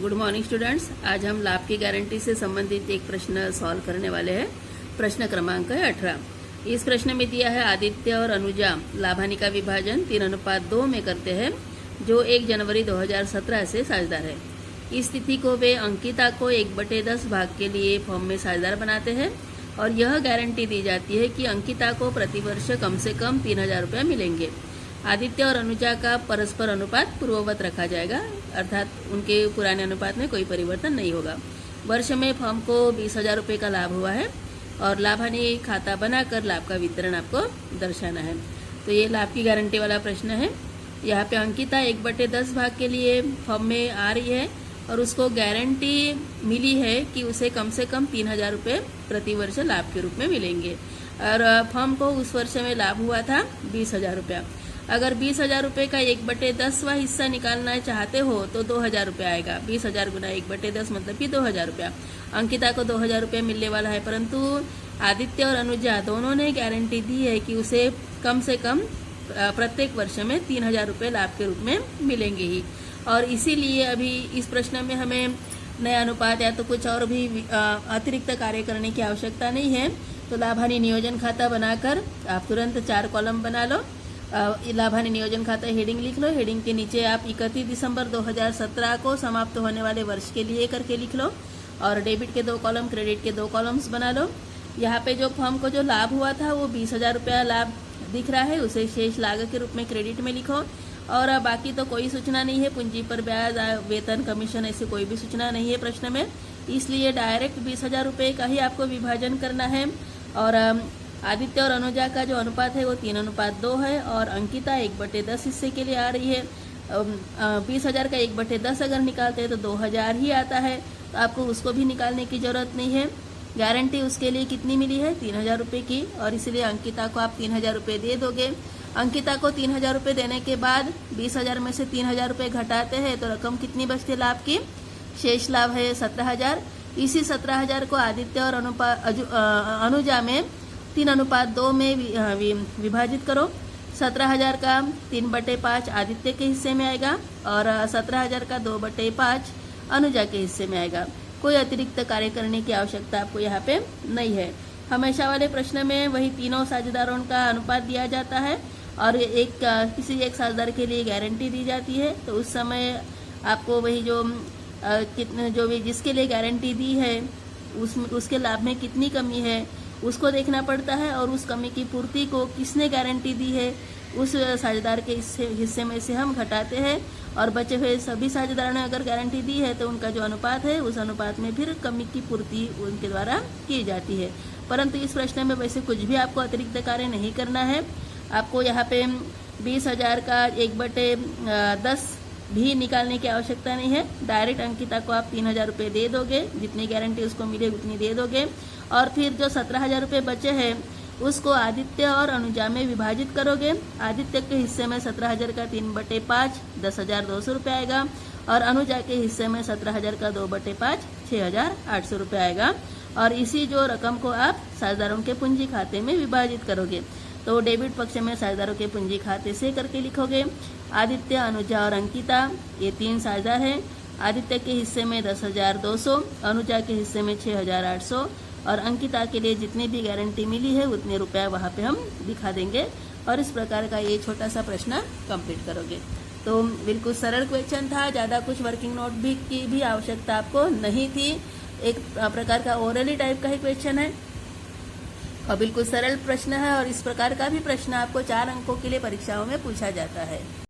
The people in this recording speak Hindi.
Good morning students. आज हम लाभ की गारंटी से संबंधित एक प्रश्न सॉल्व करने वाले हैं। प्रश्न क्रमांक है 18। इस प्रश्न में दिया है आदित्य और अनुजा लाभानी का विभाजन 3:2 में करते हैं, जो 1 जनवरी 2017 से साझेदार है। इस तिथि को वे अंकिता को 1/10 भाग के लिए फॉर्म में साझेदार बनाते हैं और यह गारंटी दी जाती है कि अंकिता को प्रतिवर्ष कम से कम 3000 रुपये मिलेंगे। आदित्य और अनुजा का परस्पर अनुपात पूर्ववत रखा जाएगा, अर्थात उनके पुराने अनुपात में कोई परिवर्तन नहीं होगा। वर्ष में फर्म को 20,000 रुपये का लाभ हुआ है और लाभानी खाता बनाकर लाभ का वितरण आपको दर्शाना है। तो ये लाभ की गारंटी वाला प्रश्न है। यहाँ पे अंकिता 1/10 भाग के लिए फर्म में आ रही है और उसको गारंटी मिली है कि उसे कम से कम 3000 रुपये प्रतिवर्ष लाभ के रूप में मिलेंगे और फर्म को उस वर्ष में लाभ हुआ था 20,000 रुपया। अगर 20,000 रुपये का 1/10वां हिस्सा निकालना चाहते हो तो 2,000 रुपये आएगा। 20,000 गुना 1/10 मतलब कि 2,000 रुपया। अंकिता को 2,000 रुपये मिलने वाला है, परंतु आदित्य और अनुजा दोनों ने गारंटी दी है कि उसे कम से कम प्रत्येक वर्ष में 3,000 रुपये लाभ के रूप में मिलेंगे ही। और इसीलिए अभी इस प्रश्न में हमें नया अनुपात या तो कुछ और भी अतिरिक्त कार्य करने की आवश्यकता नहीं है। तो लाभानी नियोजन खाता बनाकर आप तुरंत 4 कॉलम बना लो। लाभानी नियोजन खाता हेडिंग लिख लो। हेडिंग के नीचे आप 31 दिसंबर 2017 को समाप्त होने वाले वर्ष के लिए करके लिख लो और डेबिट के 2 कॉलम, क्रेडिट के 2 कॉलम्स बना लो। यहाँ पे जो फर्म को जो लाभ हुआ था वो 20,000 रुपया लाभ दिख रहा है, उसे शेष लागत के रूप में क्रेडिट में लिखो। और बाकी तो कोई सूचना नहीं है, पूंजी पर ब्याज, वेतन, कमीशन, ऐसी कोई भी सूचना नहीं है प्रश्न में, इसलिए डायरेक्ट 20,000 रुपये का ही आपको विभाजन करना है। और आदित्य और अनुजा का जो अनुपात है वो 3:2 है और अंकिता 1/10 हिस्से के लिए आ रही है। 20,000 का 1/10 अगर निकालते हैं तो 2,000 ही आता है, तो आपको उसको भी निकालने की जरूरत नहीं है। गारंटी उसके लिए कितनी मिली है? 3,000 रुपये की, और इसलिए अंकिता को आप 3,000 रुपये दे दोगे। अंकिता को 3,000 रुपये देने के बाद 20,000 में से 3,000 रुपये घटाते हैं तो रकम कितनी बचती है लाभ की? शेष लाभ है 17,000। इसी 17,000 को आदित्य और अनुजा में 3:2 में विभाजित करो। 17,000 का 3/5 आदित्य के हिस्से में आएगा और 17,000 का 2/5 अनुजा के हिस्से में आएगा। कोई अतिरिक्त कार्य करने की आवश्यकता आपको यहाँ पे नहीं है। हमेशा वाले प्रश्न में वही तीनों साझेदारों का अनुपात दिया जाता है और किसी एक साझेदार के लिए गारंटी दी जाती है, तो उस समय आपको वही जो भी जिसके लिए गारंटी दी है उसके लाभ में कितनी कमी है उसको देखना पड़ता है और उस कमी की पूर्ति को किसने गारंटी दी है उस साझेदार के हिस्से में से हम घटाते हैं और बचे हुए सभी साझेदारों ने अगर गारंटी दी है तो उनका जो अनुपात है उस अनुपात में फिर कमी की पूर्ति उनके द्वारा की जाती है। परंतु इस प्रश्न में वैसे कुछ भी आपको अतिरिक्त कार्य नहीं करना है। आपको यहाँ पे 20,000 का 1/10 भी निकालने की आवश्यकता नहीं है। डायरेक्ट अंकिता को आप 3,000 रुपये दे दोगे, जितनी गारंटी उसको मिले उतनी दे दोगे और फिर जो 17,000 रुपये बचे हैं उसको आदित्य और अनुजा में विभाजित करोगे। आदित्य के हिस्से में 17,000 का 3/5 10,200 रुपये आएगा और अनुजा के हिस्से में 17,000 का 2/5 6,800 रुपये आएगा और इसी जो रकम को आप साझेदारों के पूंजी खाते में विभाजित करोगे। तो डेबिट पक्ष में साझेदारों के पूंजी खाते से करके लिखोगे। आदित्य, अनुजा और अंकिता ये 3 साझेदार हैं। आदित्य के हिस्से में 10,200, अनुजा के हिस्से में 6,800 और अंकिता के लिए जितनी भी गारंटी मिली है उतने रुपया वहाँ पे हम दिखा देंगे और इस प्रकार का ये छोटा सा प्रश्न कंप्लीट करोगे। तो बिल्कुल सरल क्वेश्चन था, ज़्यादा कुछ वर्किंग नोट भी की भी आवश्यकता आपको नहीं थी। एक प्रकार का ओरली टाइप का ही क्वेश्चन है और बिल्कुल सरल प्रश्न है और इस प्रकार का भी प्रश्न आपको 4 अंकों के लिए परीक्षाओं में पूछा जाता है।